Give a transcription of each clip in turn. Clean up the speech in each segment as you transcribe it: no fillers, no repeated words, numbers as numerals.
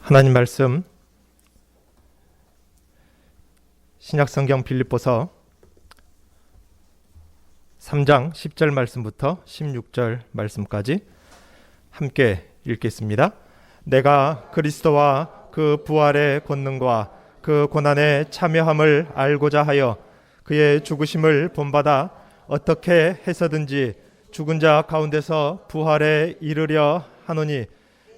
하나님 말씀 신약성경 빌립보서 3장 10절 말씀부터 16절 말씀까지 함께 읽겠습니다. 내가 그리스도와 그 부활의 권능과 그 고난의 참여함을 알고자 하여 그의 죽으심을 본받아 어떻게 해서든지 죽은 자 가운데서 부활에 이르려 하노니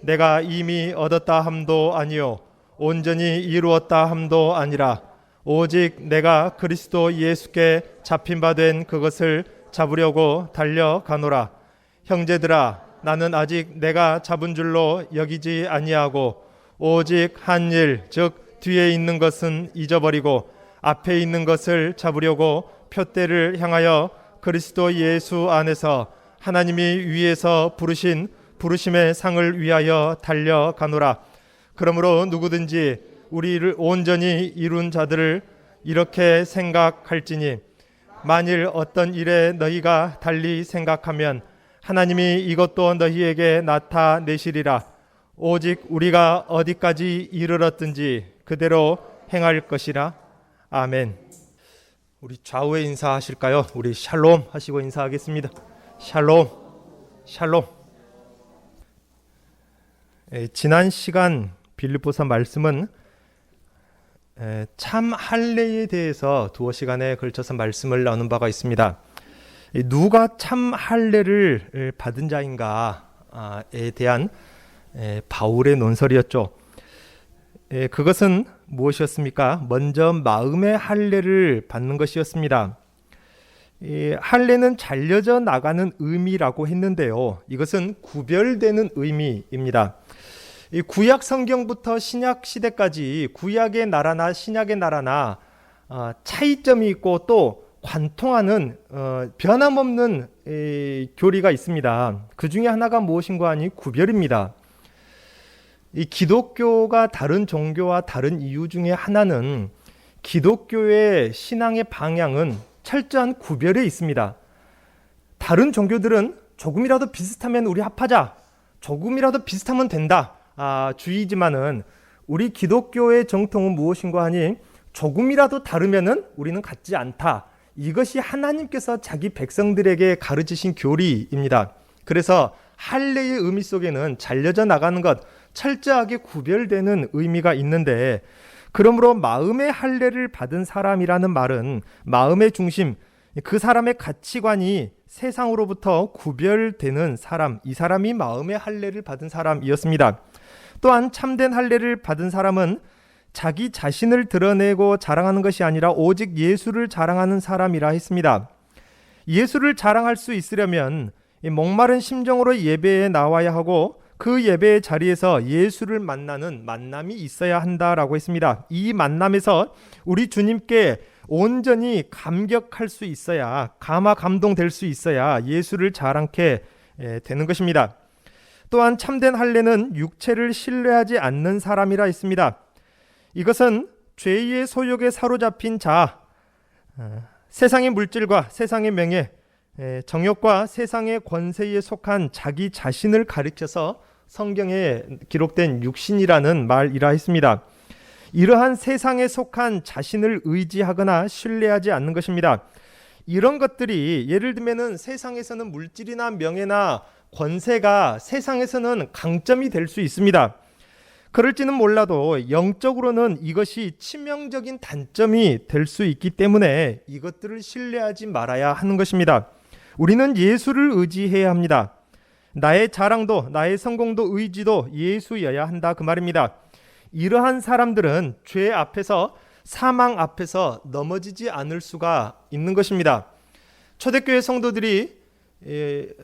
내가 이미 얻었다 함도 아니요 온전히 이루었다 함도 아니라 오직 내가 그리스도 예수께 잡힌 바 된 그것을 잡으려고 달려가노라. 형제들아, 나는 아직 내가 잡은 줄로 여기지 아니하고 오직 한 일, 즉 뒤에 있는 것은 잊어버리고 앞에 있는 것을 잡으려고 표대를 향하여 그리스도 예수 안에서 하나님이 위에서 부르신 부르심의 상을 위하여 달려가노라. 그러므로 누구든지 우리를 온전히 이룬 자들을 이렇게 생각할지니 만일 어떤 일에 너희가 달리 생각하면 하나님이 이것도 너희에게 나타내시리라. 오직 우리가 어디까지 이르렀든지 그대로 행할 것이라. 아멘. 우리 좌우에 인사하실까요? 우리 샬롬 하시고 인사하겠습니다. 샬롬, 샬롬. 지난 시간 빌립보서 말씀은 참 할례에 대해서 두어 시간에 걸쳐서 말씀을 나눈 바가 있습니다. 누가 참 할례를 받은 자인가에 대한 바울의 논설이었죠. 그것은 무엇이었습니까? 먼저 마음의 할례를 받는 것이었습니다. 할례는 잘려져 나가는 의미라고 했는데요. 이것은 구별되는 의미입니다. 구약 성경부터 신약 시대까지 구약의 나라나 신약의 나라나 차이점이 있고 또 관통하는 변함없는 교리가 있습니다. 그 중에 하나가 무엇인가 하니 구별입니다. 이 기독교가 다른 종교와 다른 이유 중에 하나는 기독교의 신앙의 방향은 철저한 구별에 있습니다. 다른 종교들은 조금이라도 비슷하면 우리 합하자, 조금이라도 비슷하면 된다 주의지만은 우리 기독교의 정통은 무엇인가 하니 조금이라도 다르면은 우리는 같지 않다. 이것이 하나님께서 자기 백성들에게 가르치신 교리입니다. 그래서 할례의 의미 속에는 잘려져 나가는 것, 철저하게 구별되는 의미가 있는데, 그러므로 마음의 할례를 받은 사람이라는 말은 마음의 중심, 그 사람의 가치관이 세상으로부터 구별되는 사람, 이 사람이 마음의 할례를 받은 사람이었습니다. 또한 참된 할례를 받은 사람은 자기 자신을 드러내고 자랑하는 것이 아니라 오직 예수를 자랑하는 사람이라 했습니다. 예수를 자랑할 수 있으려면 목마른 심정으로 예배에 나와야 하고 그 예배의 자리에서 예수를 만나는 만남이 있어야 한다라고 했습니다. 이 만남에서 우리 주님께 온전히 감격할 수 있어야, 감동될 수 있어야 예수를 자랑케 되는 것입니다. 또한 참된 할례는 육체를 신뢰하지 않는 사람이라 했습니다. 이것은 죄의 소욕에 사로잡힌 자, 세상의 물질과 세상의 명예, 정욕과 세상의 권세에 속한 자기 자신을 가리켜서 성경에 기록된 육신이라는 말이라 했습니다. 이러한 세상에 속한 자신을 의지하거나 신뢰하지 않는 것입니다. 이런 것들이 예를 들면 세상에서는 물질이나 명예나 권세가 세상에서는 강점이 될 수 있습니다. 그럴지는 몰라도 영적으로는 이것이 치명적인 단점이 될 수 있기 때문에 이것들을 신뢰하지 말아야 하는 것입니다. 우리는 예수를 의지해야 합니다. 나의 자랑도 나의 성공도 의지도 예수여야 한다, 그 말입니다. 이러한 사람들은 죄 앞에서, 사망 앞에서 넘어지지 않을 수가 있는 것입니다. 초대교회 성도들이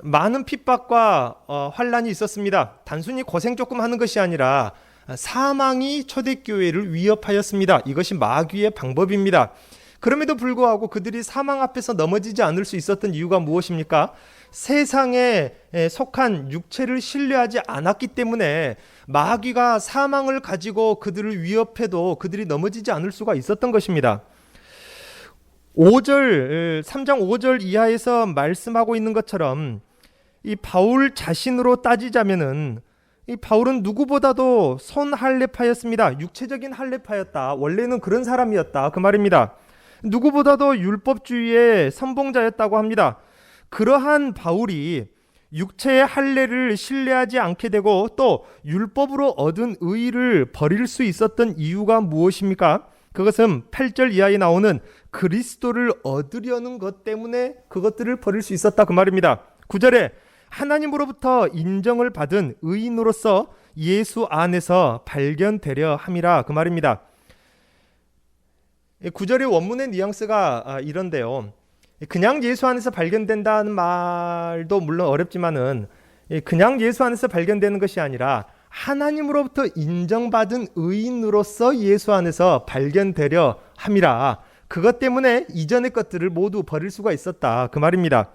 많은 핍박과 환난이 있었습니다. 단순히 고생 조금 하는 것이 아니라 사망이 초대교회를 위협하였습니다. 이것이 마귀의 방법입니다. 그럼에도 불구하고 그들이 사망 앞에서 넘어지지 않을 수 있었던 이유가 무엇입니까? 세상에 속한 육체를 신뢰하지 않았기 때문에 마귀가 사망을 가지고 그들을 위협해도 그들이 넘어지지 않을 수가 있었던 것입니다. 3장 5절 이하에서 말씀하고 있는 것처럼 이 바울 자신으로 따지자면은 이 바울은 누구보다도 손할례파였습니다. 육체적인 할례파였다. 원래는 그런 사람이었다. 그 말입니다. 누구보다도 율법주의의 선봉자였다고 합니다. 그러한 바울이 육체의 할례를 신뢰하지 않게 되고 또 율법으로 얻은 의의를 버릴 수 있었던 이유가 무엇입니까? 그것은 8절 이하에 나오는 그리스도를 얻으려는 것 때문에 그것들을 버릴 수 있었다 그 말입니다. 9절에 하나님으로부터 인정을 받은 의인으로서 예수 안에서 발견되려 함이라 그 말입니다. 9절의 원문의 뉘앙스가 이런데요. 그냥 예수 안에서 발견된다는 말도 물론 어렵지만은 그냥 예수 안에서 발견되는 것이 아니라 하나님으로부터 인정받은 의인으로서 예수 안에서 발견되려 함이라. 그것 때문에 이전의 것들을 모두 버릴 수가 있었다 그 말입니다.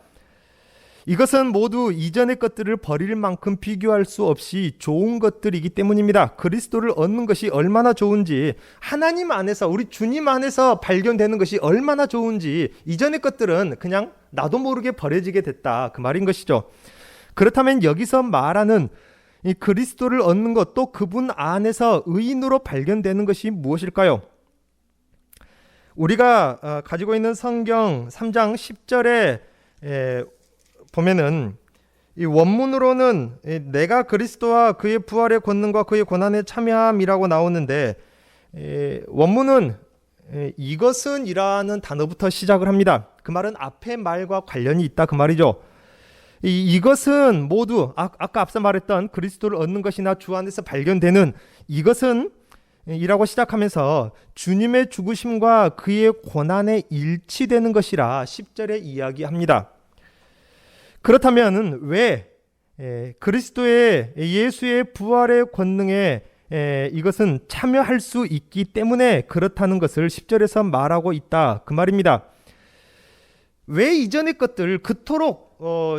이것은 모두 이전의 것들을 버릴 만큼 비교할 수 없이 좋은 것들이기 때문입니다. 그리스도를 얻는 것이 얼마나 좋은지, 하나님 안에서, 우리 주님 안에서 발견되는 것이 얼마나 좋은지, 이전의 것들은 그냥 나도 모르게 버려지게 됐다 그 말인 것이죠. 그렇다면 여기서 말하는 이 그리스도를 얻는 것, 또 그분 안에서 의인으로 발견되는 것이 무엇일까요? 우리가 가지고 있는 성경 3장 10절에 보면은 이 원문으로는 내가 그리스도와 그의 부활의 권능과 그의 고난에 참여함이라고 나오는데, 원문은 이것은 이라는 단어부터 시작을 합니다. 그 말은 앞의 말과 관련이 있다 그 말이죠. 이것은 모두 아까 앞서 말했던 그리스도를 얻는 것이나 주 안에서 발견되는 이것은 이라고 시작하면서 주님의 죽으심과 그의 고난에 일치되는 것이라 10절에 이야기합니다. 그렇다면 왜 그리스도의 예수의 부활의 권능에 이것은 참여할 수 있기 때문에 그렇다는 것을 10절에서 말하고 있다 그 말입니다. 왜 이전의 것들 그토록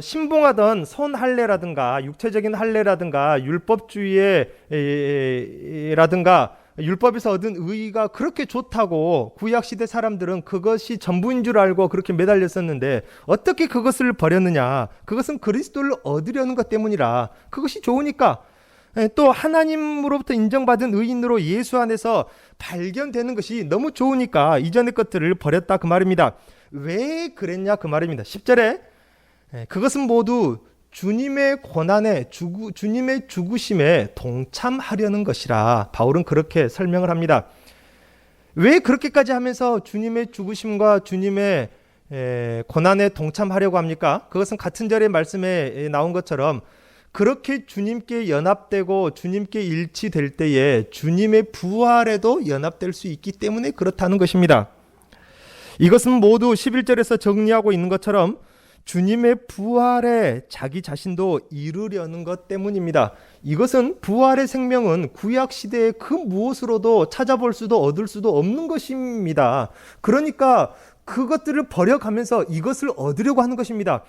신봉하던 손할례라든가 육체적인 할례라든가 율법주의라든가 율법에서 얻은 의의가 그렇게 좋다고 구약시대 사람들은 그것이 전부인 줄 알고 그렇게 매달렸었는데 어떻게 그것을 버렸느냐? 그것은 그리스도를 얻으려는 것 때문이라. 그것이 좋으니까. 또 하나님으로부터 인정받은 의인으로 예수 안에서 발견되는 것이 너무 좋으니까 이전의 것들을 버렸다 그 말입니다. 왜 그랬냐 그 말입니다. 10절에 그것은 모두 주님의 고난에 주님의 죽으심에 동참하려는 것이라 바울은 그렇게 설명을 합니다. 왜 그렇게까지 하면서 주님의 죽으심과 주님의 고난에 동참하려고 합니까? 그것은 같은 절의 말씀에 나온 것처럼 그렇게 주님께 연합되고 주님께 일치될 때에 주님의 부활에도 연합될 수 있기 때문에 그렇다는 것입니다. 이것은 모두 11절에서 정리하고 있는 것처럼 주님의 부활에 자기 자신도 이루려는 것 때문입니다. 이것은 부활의 생명은 구약시대의 그 무엇으로도 찾아볼 수도 얻을 수도 없는 것입니다. 그러니까 그것들을 버려가면서 이것을 얻으려고 하는 것입니다.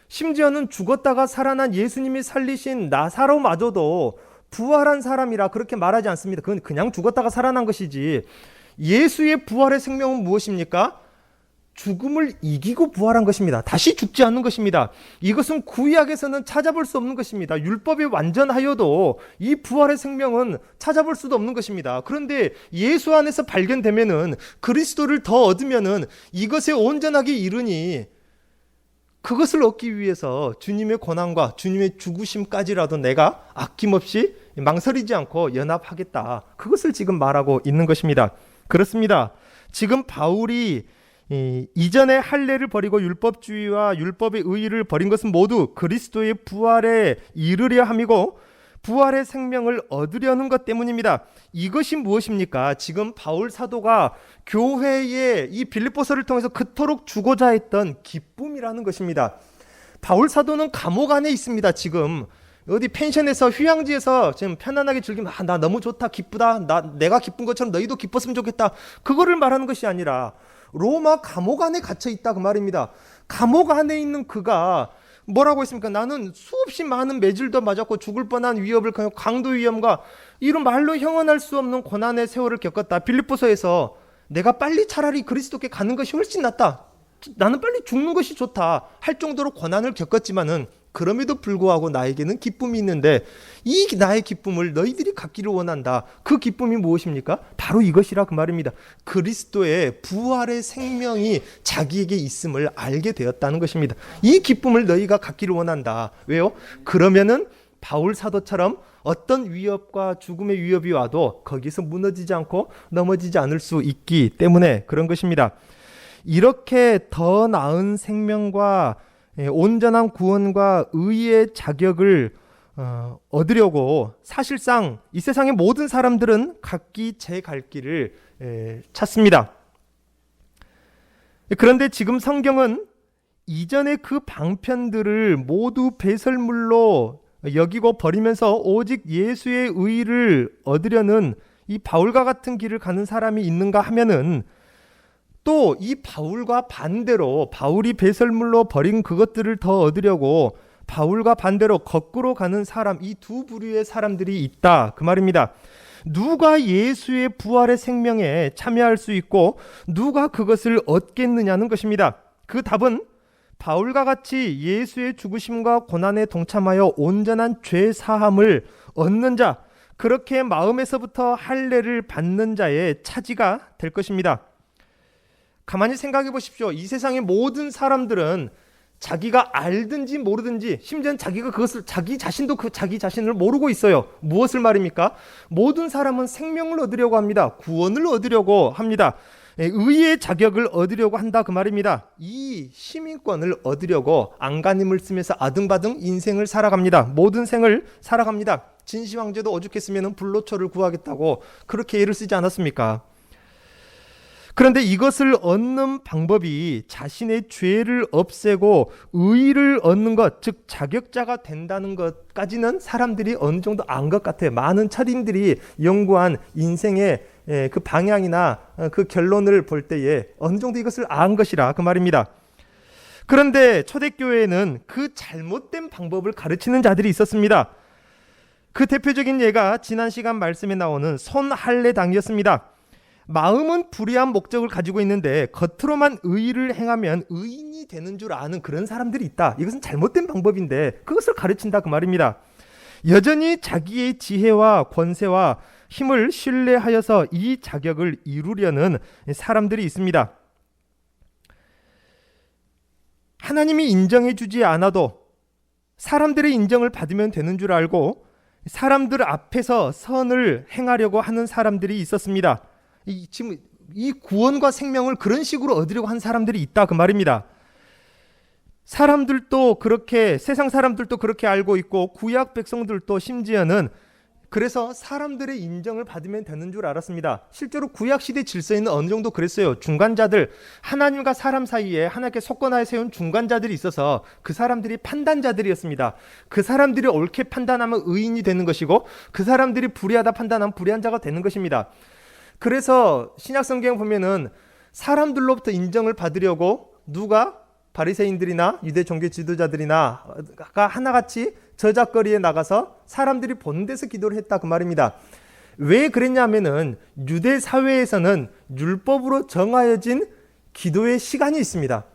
심지어는 죽었다가 살아난 예수님이 살리신 나사로마저도 부활한 사람이라 그렇게 말하지 않습니다. 그건 그냥 죽었다가 살아난 것이지. 예수의 부활의 생명은 무엇입니까? 죽음을 이기고 부활한 것입니다. 다시 죽지 않는 것입니다. 이것은 구약에서는 찾아볼 수 없는 것입니다. 율법이 완전하여도 이 부활의 생명은 찾아볼 수도 없는 것입니다. 그런데 예수 안에서 발견되면은 그리스도를 더 얻으면은 이것에 온전하게 이르니 그것을 얻기 위해서 주님의 고난과 주님의 죽으심까지라도 내가 아낌없이 망설이지 않고 연합하겠다. 그것을 지금 말하고 있는 것입니다. 그렇습니다. 지금 바울이 이전의 할례를 버리고 율법주의와 율법의 의의를 버린 것은 모두 그리스도의 부활에 이르려 함이고 부활의 생명을 얻으려는 것 때문입니다. 이것이 무엇입니까? 지금 바울 사도가 교회에 이 빌립보서를 통해서 그토록 주고자 했던 기쁨이라는 것입니다. 바울 사도는 감옥 안에 있습니다. 지금 어디 펜션에서 휴양지에서 지금 편안하게 즐기면 나 너무 좋다 기쁘다 내가 기쁜 것처럼 너희도 기뻤으면 좋겠다 그거를 말하는 것이 아니라 로마 감옥 안에 갇혀 있다 그 말입니다. 감옥 안에 있는 그가 뭐라고 했습니까? 나는 수없이 많은 매질도 맞았고 죽을 뻔한 위협을 강도 위험과 이런 말로 형언할 수 없는 고난의 세월을 겪었다. 빌립보서에서 내가 빨리 차라리 그리스도께 가는 것이 훨씬 낫다. 나는 빨리 죽는 것이 좋다 할 정도로 고난을 겪었지만은 그럼에도 불구하고 나에게는 기쁨이 있는데 이 나의 기쁨을 너희들이 갖기를 원한다. 그 기쁨이 무엇입니까? 바로 이것이라 그 말입니다. 그리스도의 부활의 생명이 자기에게 있음을 알게 되었다는 것입니다. 이 기쁨을 너희가 갖기를 원한다. 왜요? 그러면은 바울 사도처럼 어떤 위협과 죽음의 위협이 와도 거기서 무너지지 않고 넘어지지 않을 수 있기 때문에 그런 것입니다. 이렇게 더 나은 생명과 온전한 구원과 의의 자격을 얻으려고 사실상 이 세상의 모든 사람들은 각기 제 갈 길을 찾습니다. 그런데 지금 성경은 이전의 그 방편들을 모두 배설물로 여기고 버리면서 오직 예수의 의를 얻으려는 이 바울과 같은 길을 가는 사람이 있는가 하면은 또 이 바울과 반대로 바울이 배설물로 버린 그것들을 더 얻으려고 바울과 반대로 거꾸로 가는 사람, 이 두 부류의 사람들이 있다 그 말입니다. 누가 예수의 부활의 생명에 참여할 수 있고 누가 그것을 얻겠느냐는 것입니다. 그 답은 바울과 같이 예수의 죽으심과 고난에 동참하여 온전한 죄 사함을 얻는 자, 그렇게 마음에서부터 할례를 받는 자의 차지가 될 것입니다. 가만히 생각해 보십시오. 이 세상의 모든 사람들은 자기가 알든지 모르든지 심지어는 자기가 그것을 자기 자신도 자기 자신을 모르고 있어요. 무엇을 말입니까? 모든 사람은 생명을 얻으려고 합니다. 구원을 얻으려고 합니다. 의의 자격을 얻으려고 한다 그 말입니다. 이 시민권을 얻으려고 안간힘을 쓰면서 아등바등 인생을 살아갑니다. 모든 생을 살아갑니다. 진시황제도 오죽했으면 불로초를 구하겠다고 그렇게 애를 쓰지 않았습니까? 그런데 이것을 얻는 방법이 자신의 죄를 없애고 의를 얻는 것, 즉 자격자가 된다는 것까지는 사람들이 어느 정도 안 것 같아요. 많은 철인들이 연구한 인생의 그 방향이나 그 결론을 볼 때에 어느 정도 이것을 안 것이라 그 말입니다. 그런데 초대교회에는 그 잘못된 방법을 가르치는 자들이 있었습니다. 그 대표적인 예가 지난 시간 말씀에 나오는 손할례당이었습니다. 마음은 불의한 목적을 가지고 있는데 겉으로만 의를 행하면 의인이 되는 줄 아는 그런 사람들이 있다. 이것은 잘못된 방법인데 그것을 가르친다 그 말입니다. 여전히 자기의 지혜와 권세와 힘을 신뢰하여서 이 자격을 이루려는 사람들이 있습니다. 하나님이 인정해 주지 않아도 사람들의 인정을 받으면 되는 줄 알고 사람들 앞에서 선을 행하려고 하는 사람들이 있었습니다. 지금 이 구원과 생명을 그런 식으로 얻으려고 한 사람들이 있다 그 말입니다. 사람들도 그렇게, 세상 사람들도 그렇게 알고 있고 구약 백성들도 심지어는 그래서 사람들의 인정을 받으면 되는 줄 알았습니다. 실제로 구약 시대 질서에는 어느 정도 그랬어요. 중간자들, 하나님과 사람 사이에 하나님께 속건하여 세운 중간자들이 있어서 그 사람들이 판단자들이었습니다. 그 사람들이 옳게 판단하면 의인이 되는 것이고 그 사람들이 불의하다 판단하면 불의한 자가 되는 것입니다. 그래서 신약 성경 보면은 사람들로부터 인정을 받으려고 누가 바리새인들이나 유대 종교 지도자들이나가 하나같이 저작거리에 나가서 사람들이 보는 데서 기도를 했다 그 말입니다. 왜 그랬냐면은 유대 사회에서는 율법으로 정하여진 기도의 시간이 있습니다.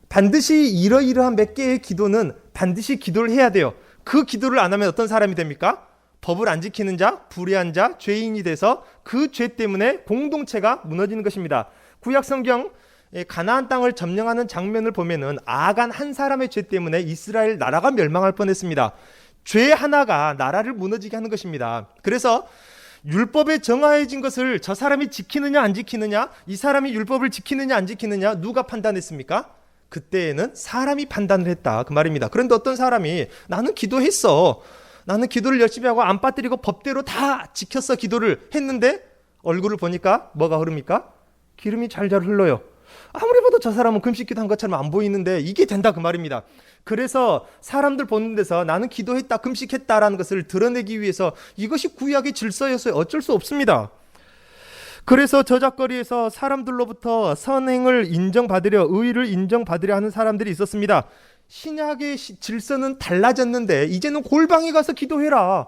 반드시 이러이러한 몇 개의 기도는 반드시 기도를 해야 돼요. 그 기도를 안 하면 어떤 사람이 됩니까? 법을 안 지키는 자, 불의한 자, 죄인이 돼서 그 죄 때문에 공동체가 무너지는 것입니다. 구약 성경 가나안 땅을 점령하는 장면을 보면은 아간 한 사람의 죄 때문에 이스라엘 나라가 멸망할 뻔했습니다. 죄 하나가 나라를 무너지게 하는 것입니다. 그래서 율법에 정하여진 것을 저 사람이 지키느냐 안 지키느냐, 이 사람이 율법을 지키느냐 안 지키느냐 누가 판단했습니까? 그때에는 사람이 판단을 했다 그 말입니다. 그런데 어떤 사람이 나는 기도했어, 나는 기도를 열심히 하고 안 빠뜨리고 법대로 다 지켰어 기도를 했는데 얼굴을 보니까 뭐가 흐릅니까? 기름이 잘잘 흘러요. 아무리 봐도 저 사람은 금식기도 한 것처럼 안 보이는데 이게 된다 그 말입니다. 그래서 사람들 보는 데서 나는 기도했다, 금식했다라는 것을 드러내기 위해서 이것이 구약의 질서였어요. 어쩔 수 없습니다. 그래서 저작거리에서 사람들로부터 선행을 인정받으려, 의를 인정받으려 하는 사람들이 있었습니다. 신약의 질서는 달라졌는데 이제는 골방에 가서 기도해라.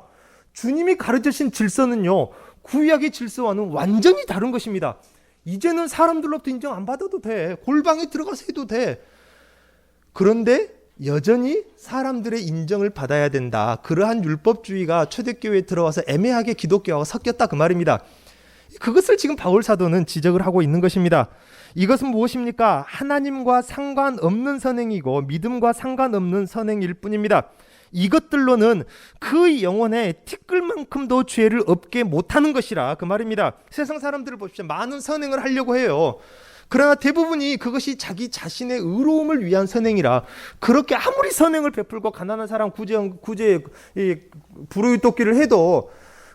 주님이 가르치신 질서는요, 구약의 질서와는 완전히 다른 것입니다. 이제는 사람들로부터 인정 안 받아도 돼. 골방에 들어가서 해도 돼. 그런데 여전히 사람들의 인정을 받아야 된다. 그러한 율법주의가 초대교회에 들어와서 애매하게 기독교하고 섞였다 그 말입니다. 그것을 지금 바울 사도는 지적을 하고 있는 것입니다. 이것은 무엇입니까? 하나님과 상관없는 선행이고 믿음과 상관없는 선행일 뿐입니다. 이것들로는 그 영혼에 티끌만큼도 죄를 없게 못하는 것이라 그 말입니다. 세상 사람들을 보십시오. 많은 선행을 하려고 해요. 그러나 대부분이 그것이 자기 자신의 의로움을 위한 선행이라 그렇게 아무리 선행을 베풀고 가난한 사람 구제 불우유독기를 해도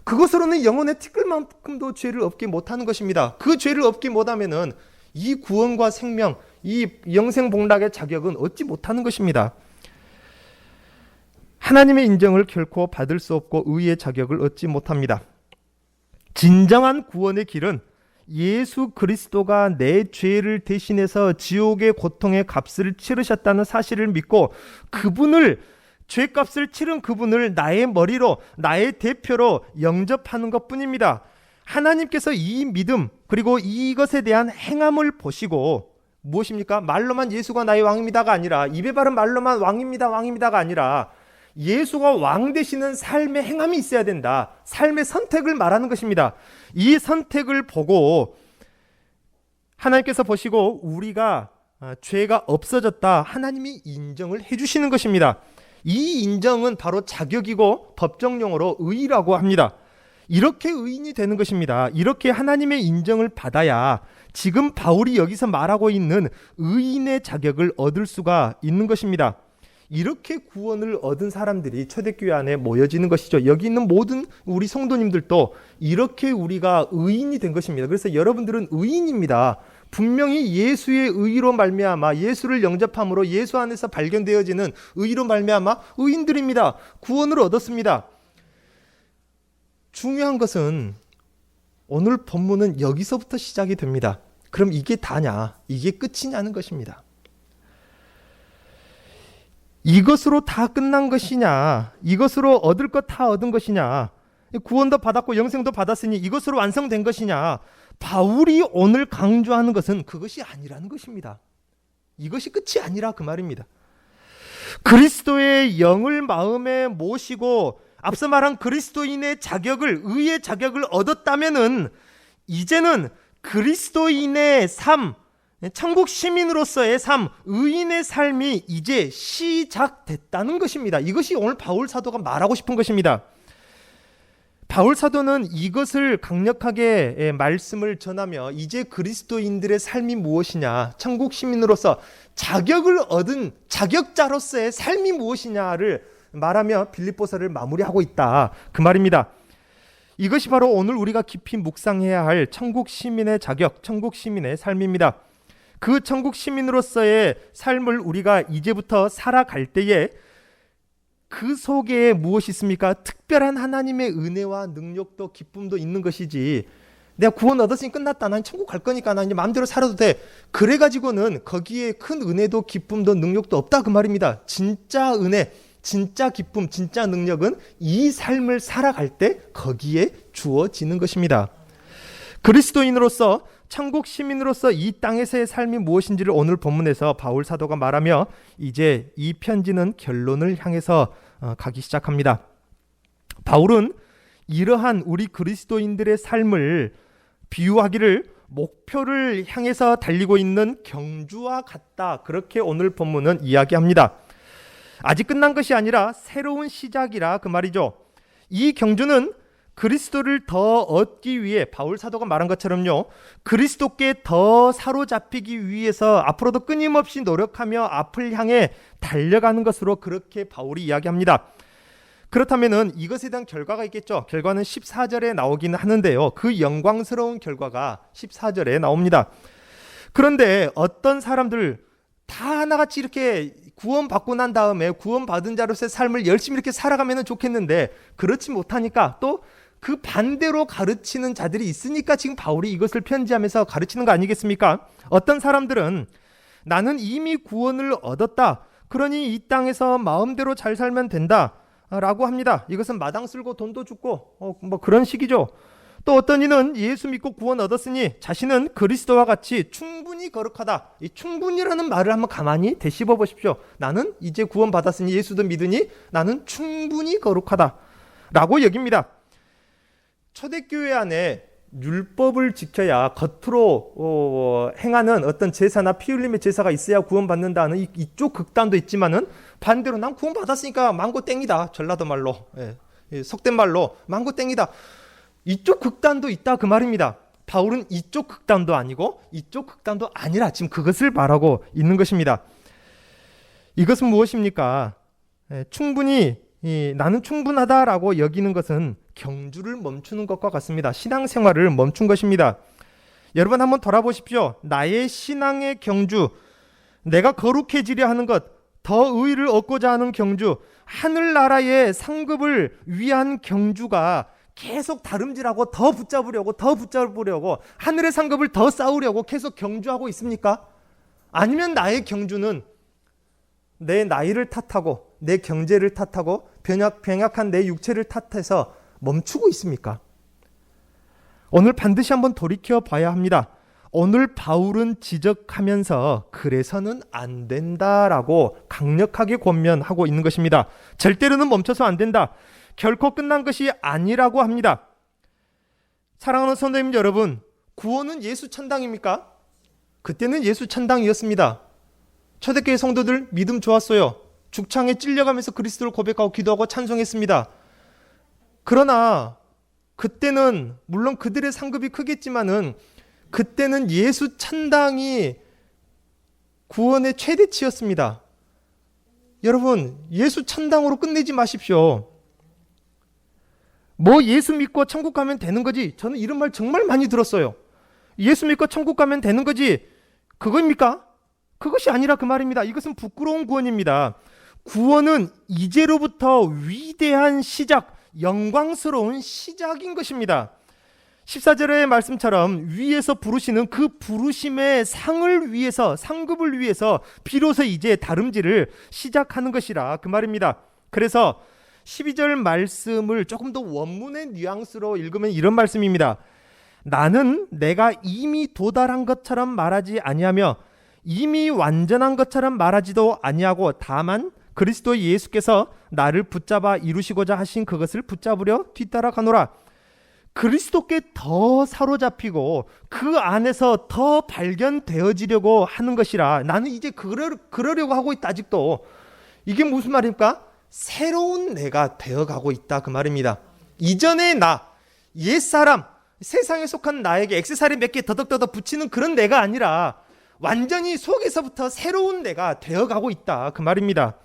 그것으로는 영혼의 티끌만큼도 죄를 없게 못하는 것입니다. 그 죄를 없게 못하면은 이 구원과 생명, 이 영생복락의 자격은 얻지 못하는 것입니다. 하나님의 인정을 결코 받을 수 없고 의의 자격을 얻지 못합니다. 진정한 구원의 길은 예수 그리스도가 내 죄를 대신해서 지옥의 고통의 값을 치르셨다는 사실을 믿고 그분을 죄값을 치른 그분을 나의 머리로 나의 대표로 영접하는 것뿐입니다. 하나님께서 이 믿음 그리고 이것에 대한 행함을 보시고 무엇입니까? 말로만 예수가 나의 왕입니다가 아니라 입에 바른 말로만 왕입니다가 아니라 예수가 왕 되시는 삶의 행함이 있어야 된다. 삶의 선택을 말하는 것입니다. 이 선택을 보고 하나님께서 보시고 우리가 죄가 없어졌다. 하나님이 인정을 해주시는 것입니다. 이 인정은 바로 자격이고 법정용어로 의라고 합니다. 이렇게 의인이 되는 것입니다. 이렇게 하나님의 인정을 받아야 지금 바울이 여기서 말하고 있는 의인의 자격을 얻을 수가 있는 것입니다. 이렇게 구원을 얻은 사람들이 초대교회 안에 모여지는 것이죠. 여기 있는 모든 우리 성도님들도 이렇게 우리가 의인이 된 것입니다. 그래서 여러분들은 의인입니다. 분명히 예수의 의로 말미암아 예수를 영접함으로 예수 안에서 발견되어지는 의로 말미암아 의인들입니다. 구원을 얻었습니다. 중요한 것은 오늘 본문은 여기서부터 시작이 됩니다. 그럼 이게 다냐? 이게 끝이냐는 것입니다. 이것으로 다 끝난 것이냐? 이것으로 얻을 것 다 얻은 것이냐? 구원도 받았고 영생도 받았으니 이것으로 완성된 것이냐? 바울이 오늘 강조하는 것은 그것이 아니라는 것입니다. 이것이 끝이 아니라 그 말입니다. 그리스도의 영을 마음에 모시고 앞서 말한 그리스도인의 자격을, 의의 자격을 얻었다면은 이제는 그리스도인의 삶, 천국 시민으로서의 삶, 의인의 삶이 이제 시작됐다는 것입니다. 이것이 오늘 바울 사도가 말하고 싶은 것입니다. 바울 사도는 이것을 강력하게 말씀을 전하며 이제 그리스도인들의 삶이 무엇이냐, 천국 시민으로서 자격을 얻은 자격자로서의 삶이 무엇이냐를 말하며 빌립보서를 마무리하고 있다. 그 말입니다. 이것이 바로 오늘 우리가 깊이 묵상해야 할 천국 시민의 자격, 천국 시민의 삶입니다. 그 천국 시민으로서의 삶을 우리가 이제부터 살아갈 때에 그 속에 무엇이 있습니까? 특별한 하나님의 은혜와 능력도 기쁨도 있는 것이지 내가 구원 얻었으니 끝났다. 난 천국 갈 거니까 난 이제 마음대로 살아도 돼. 그래가지고는 거기에 큰 은혜도 기쁨도 능력도 없다 그 말입니다. 진짜 은혜, 진짜 기쁨, 진짜 능력은 이 삶을 살아갈 때 거기에 주어지는 것입니다. 그리스도인으로서 천국 시민으로서 이 땅에서의 삶이 무엇인지를 오늘 본문에서 바울 사도가 말하며 이제 이 편지는 결론을 향해서 가기 시작합니다. 바울은 이러한 우리 그리스도인들의 삶을 비유하기를 목표를 향해서 달리고 있는 경주와 같다. 그렇게 오늘 본문은 이야기합니다. 아직 끝난 것이 아니라 새로운 시작이라 그 말이죠. 이 경주는 그리스도를 더 얻기 위해 바울 사도가 말한 것처럼요, 그리스도께 더 사로잡히기 위해서 앞으로도 끊임없이 노력하며 앞을 향해 달려가는 것으로 그렇게 바울이 이야기합니다. 그렇다면은 이것에 대한 결과가 있겠죠. 결과는 14절에 나오긴 하는데요, 그 영광스러운 결과가 14절에 나옵니다. 그런데 어떤 사람들 다 하나같이 이렇게 구원받고 난 다음에 구원받은 자로서의 삶을 열심히 이렇게 살아가면 좋겠는데 그렇지 못하니까 또 그 반대로 가르치는 자들이 있으니까 지금 바울이 이것을 편지하면서 가르치는 거 아니겠습니까? 어떤 사람들은 나는 이미 구원을 얻었다, 그러니 이 땅에서 마음대로 잘 살면 된다 라고 합니다. 이것은 마당 쓸고 돈도 줍고 뭐 그런 식이죠. 또 어떤 이는 예수 믿고 구원 얻었으니 자신은 그리스도와 같이 충분히 거룩하다. 이 충분이라는 말을 한번 가만히 되씹어 보십시오. 나는 이제 구원 받았으니 예수도 믿으니 나는 충분히 거룩하다 라고 여깁니다. 초대교회 안에 율법을 지켜야 겉으로 행하는 어떤 제사나 피 흘림의 제사가 있어야 구원받는다는 이쪽 극단도 있지만은 반대로 난 구원받았으니까 망고 땡이다. 전라도 말로, 속된 말로 망고 땡이다. 이쪽 극단도 있다 그 말입니다. 바울은 이쪽 극단도 아니고 이쪽 극단도 아니라 지금 그것을 말하고 있는 것입니다. 이것은 무엇입니까? 충분히 나는 충분하다라고 여기는 것은 경주를 멈추는 것과 같습니다. 신앙생활을 멈춘 것입니다. 여러분 한번 돌아보십시오. 나의 신앙의 경주, 내가 거룩해지려 하는 것, 더 의를 얻고자 하는 경주, 하늘나라의 상급을 위한 경주가 계속 다름질하고 더 붙잡으려고 하늘의 상급을 더 쌓으려고 계속 경주하고 있습니까? 아니면 나의 경주는 내 나이를 탓하고 내 경제를 탓하고 병약한 내 육체를 탓해서 멈추고 있습니까? 오늘 반드시 한번 돌이켜 봐야 합니다. 오늘 바울은 지적하면서 그래서는 안 된다라고 강력하게 권면하고 있는 것입니다. 절대로는 멈춰서 안 된다. 결코 끝난 것이 아니라고 합니다. 사랑하는 성도님 여러분, 구원은 예수 천당입니까? 그때는 예수 천당이었습니다. 초대교회 성도들 믿음 좋았어요. 죽창에 찔려가면서 그리스도를 고백하고 기도하고 찬송했습니다. 그러나 그때는 물론 그들의 상급이 크겠지만은 그때는 예수 천당이 구원의 최대치였습니다. 여러분, 예수 천당으로 끝내지 마십시오. 뭐 예수 믿고 천국 가면 되는 거지. 저는 이런 말 정말 많이 들었어요. 예수 믿고 천국 가면 되는 거지. 그겁니까? 그것이 아니라 그 말입니다. 이것은 부끄러운 구원입니다. 구원은 이제로부터 위대한 시작, 영광스러운 시작인 것입니다. 14절의 말씀처럼 위에서 부르시는 그 부르심의 상을 위해서, 상급을 위해서 비로소 이제 다름질을 시작하는 것이라 그 말입니다. 그래서 12절 말씀을 조금 더 원문의 뉘앙스로 읽으면 이런 말씀입니다. 나는 내가 이미 도달한 것처럼 말하지 아니하며 이미 완전한 것처럼 말하지도 아니하고 다만 그리스도 예수께서 나를 붙잡아 이루시고자 하신 그것을 붙잡으려 뒤따라 가노라. 그리스도께 더 사로잡히고 그 안에서 더 발견되어지려고 하는 것이라. 나는 이제 그러려고 하고 있다. 아직도. 이게 무슨 말입니까? 새로운 내가 되어가고 있다 그 말입니다. 이전의 나, 옛사람, 세상에 속한 나에게 액세서리 몇 개 더덕더덕 붙이는 그런 내가 아니라 완전히 속에서부터 새로운 내가 되어가고 있다 그 말입니다.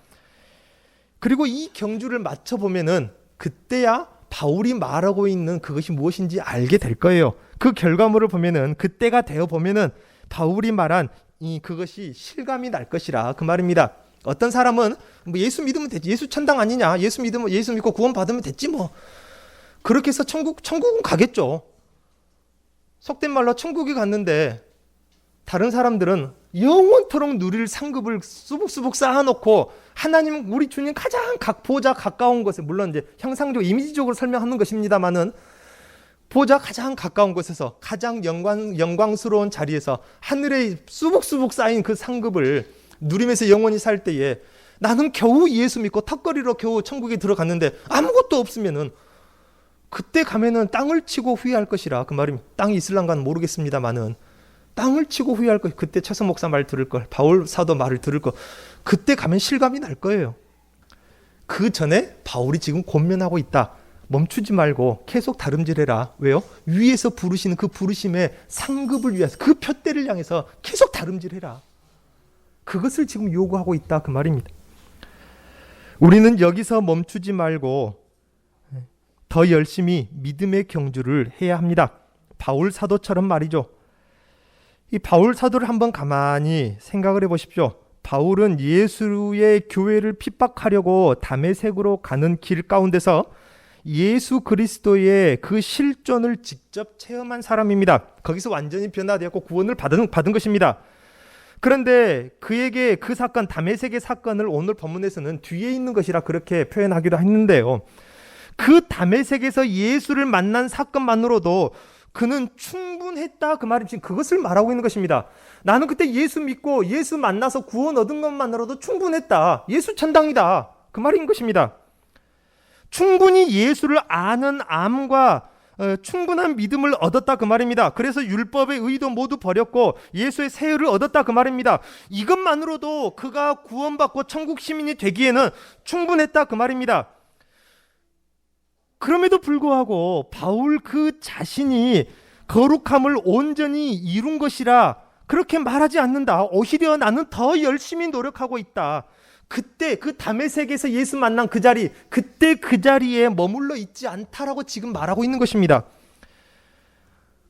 그리고 이 경주를 맞춰보면은 그때야 바울이 말하고 있는 그것이 무엇인지 알게 될 거예요. 그 결과물을 보면은 그때가 되어 보면은 바울이 말한 그것이 실감이 날 것이라 그 말입니다. 어떤 사람은 뭐 예수 믿으면 되지, 예수 천당 아니냐, 예수 믿고 구원 받으면 됐지 뭐. 그렇게 해서 천국은 가겠죠. 속된 말로 천국에 갔는데 다른 사람들은 영원토록 누릴 상급을 수북수북 쌓아놓고 하나님, 우리 주님 가장 보좌 가까운 곳에, 물론 이제 형상적 이미지적으로 설명하는 것입니다만은 보좌 가장 가까운 곳에서 가장 영광스러운 자리에서 하늘에 수북수북 쌓인 그 상급을 누리면서 영원히 살 때에 나는 겨우 예수 믿고 턱걸이로 겨우 천국에 들어갔는데 아무것도 없으면은 그때 가면은 땅을 치고 후회할 것이라 그 말입니다. 땅이 있을란가는 모르겠습니다만은 땅을 치고 후회할 것. 그때 최서 목사 말 들을 걸, 바울 사도 말을 들을 거. 그때 가면 실감이 날 거예요. 그 전에 바울이 지금 권면하고 있다. 멈추지 말고 계속 다름질해라. 왜요? 위에서 부르시는 그 부르심의 상급을 위해서, 그 푯대를 향해서 계속 다름질해라. 그것을 지금 요구하고 있다 그 말입니다. 우리는 여기서 멈추지 말고 더 열심히 믿음의 경주를 해야 합니다. 바울 사도처럼 말이죠. 이 바울 사도를 한번 가만히 생각을 해보십시오. 바울은 예수의 교회를 핍박하려고 다메섹으로 가는 길 가운데서 예수 그리스도의 그 실존을 직접 체험한 사람입니다. 거기서 완전히 변화되었고 구원을 받은 것입니다. 그런데 그에게 그 사건, 다메섹의 사건을 오늘 본문에서는 뒤에 있는 것이라 그렇게 표현하기도 했는데요. 그 다메섹에서 예수를 만난 사건만으로도 그는 충분했다 그 말이 지금 그것을 말하고 있는 것입니다. 나는 그때 예수 믿고 예수 만나서 구원 얻은 것만으로도 충분했다. 예수 천당이다. 그 말인 것입니다. 충분히 예수를 아는 암과 충분한 믿음을 얻었다 그 말입니다. 그래서 율법의 의도 모두 버렸고 예수의 세율을 얻었다 그 말입니다. 이것만으로도 그가 구원받고 천국 시민이 되기에는 충분했다 그 말입니다. 그럼에도 불구하고 바울 그 자신이 거룩함을 온전히 이룬 것이라 그렇게 말하지 않는다. 오히려 나는 더 열심히 노력하고 있다. 그때 그 다메섹에서 예수 만난 그 자리, 그때 그 자리에 머물러 있지 않다라고 지금 말하고 있는 것입니다.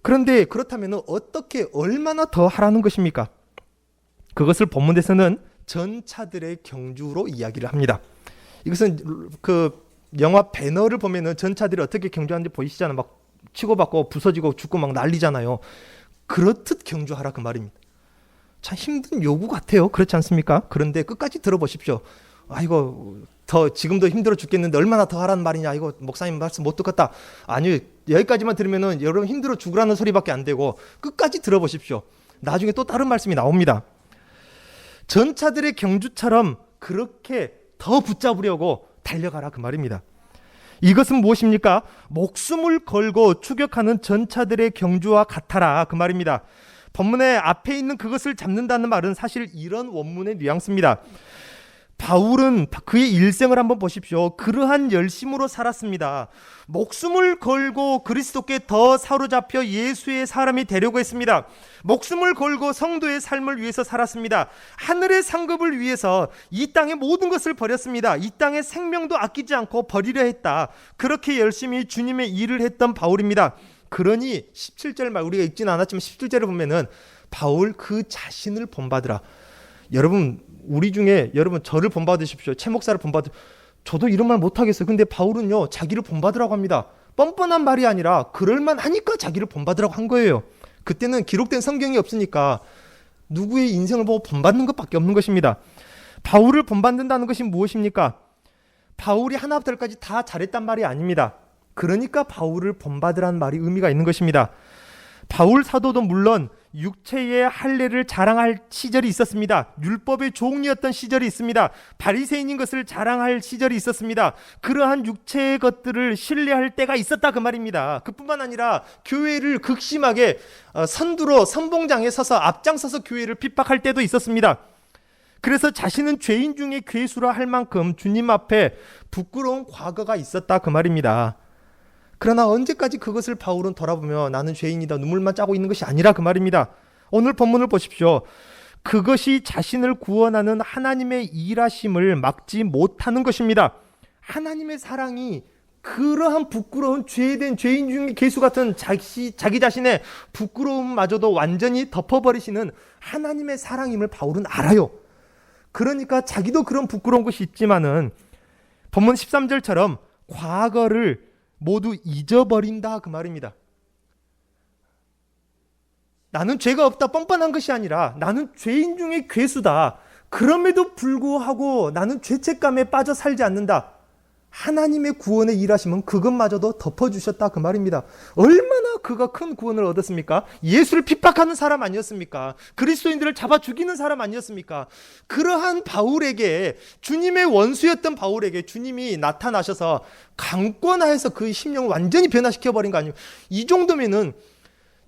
그런데 그렇다면 어떻게 얼마나 더 하라는 것입니까? 그것을 본문에서는 전차들의 경주로 이야기를 합니다. 이것은 그 영화 배너를 보면은 전차들이 어떻게 경주하는지 보이시잖아요. 막 치고받고 부서지고 죽고 막 난리잖아요. 그렇듯 경주하라 그 말입니다. 참 힘든 요구 같아요. 그렇지 않습니까? 그런데 끝까지 들어보십시오. 아이고 더 지금도 힘들어 죽겠는데 얼마나 더 하라는 말이냐. 이거 목사님 말씀 못 듣겠다. 아니요, 여기까지만 들으면은 여러분 힘들어 죽으라는 소리밖에 안 되고 끝까지 들어보십시오. 나중에 또 다른 말씀이 나옵니다. 전차들의 경주처럼 그렇게 더 붙잡으려고 달려가라 그 말입니다. 이것은 무엇입니까? 목숨을 걸고 추격하는 전차들의 경주와 같아라 그 말입니다. 본문의 앞에 있는 그것을 잡는다는 말은 사실 이런 원문의 뉘앙스입니다. 바울은 그의 일생을 한번 보십시오. 그러한 열심으로 살았습니다. 목숨을 걸고 그리스도께 더 사로잡혀 예수의 사람이 되려고 했습니다. 목숨을 걸고 성도의 삶을 위해서 살았습니다. 하늘의 상급을 위해서 이 땅의 모든 것을 버렸습니다. 이 땅의 생명도 아끼지 않고 버리려 했다. 그렇게 열심히 주님의 일을 했던 바울입니다. 그러니 17절 말 우리가 읽지는 않았지만 17절을 보면은 바울 그 자신을 본받으라. 여러분 우리 중에 여러분 저를 본받으십시오. 최 목사를 본받으. 저도 이런 말 못하겠어요. 근데 바울은요 자기를 본받으라고 합니다. 뻔뻔한 말이 아니라 그럴만 하니까 자기를 본받으라고 한 거예요. 그때는 기록된 성경이 없으니까 누구의 인생을 보고 본받는 것밖에 없는 것입니다. 바울을 본받는다는 것이 무엇입니까? 바울이 하나부터 열까지 다 잘했단 말이 아닙니다. 그러니까 바울을 본받으라는 말이 의미가 있는 것입니다. 바울 사도도 물론 육체의 할례를 자랑할 시절이 있었습니다. 율법의 종이었던 시절이 있습니다. 바리새인인 것을 자랑할 시절이 있었습니다. 그러한 육체의 것들을 신뢰할 때가 있었다 그 말입니다. 그뿐만 아니라 교회를 극심하게 선두로 선봉장에 서서 앞장서서 교회를 핍박할 때도 있었습니다. 그래서 자신은 죄인 중에 괴수라 할 만큼 주님 앞에 부끄러운 과거가 있었다 그 말입니다. 그러나 언제까지 그것을 바울은 돌아보며 나는 죄인이다 눈물만 짜고 있는 것이 아니라 그 말입니다. 오늘 본문을 보십시오. 그것이 자신을 구원하는 하나님의 일하심을 막지 못하는 것입니다. 하나님의 사랑이 그러한 부끄러운 죄된 죄인 중에 괴수 같은 자기 자신의 부끄러움마저도 완전히 덮어버리시는 하나님의 사랑임을 바울은 알아요. 그러니까 자기도 그런 부끄러운 것이 있지만은 본문 13절처럼 과거를 모두 잊어버린다 그 말입니다. 나는 죄가 없다 뻔뻔한 것이 아니라 나는 죄인 중에 괴수다. 그럼에도 불구하고 나는 죄책감에 빠져 살지 않는다. 하나님의 구원의 일하심은 그것마저도 덮어주셨다 그 말입니다. 얼마나 그가 큰 구원을 얻었습니까? 예수를 핍박하는 사람 아니었습니까? 그리스도인들을 잡아 죽이는 사람 아니었습니까? 그러한 바울에게 주님의 원수였던 바울에게 주님이 나타나셔서 강권하여서 그 심령을 완전히 변화시켜버린 거 아니에요? 이 정도면은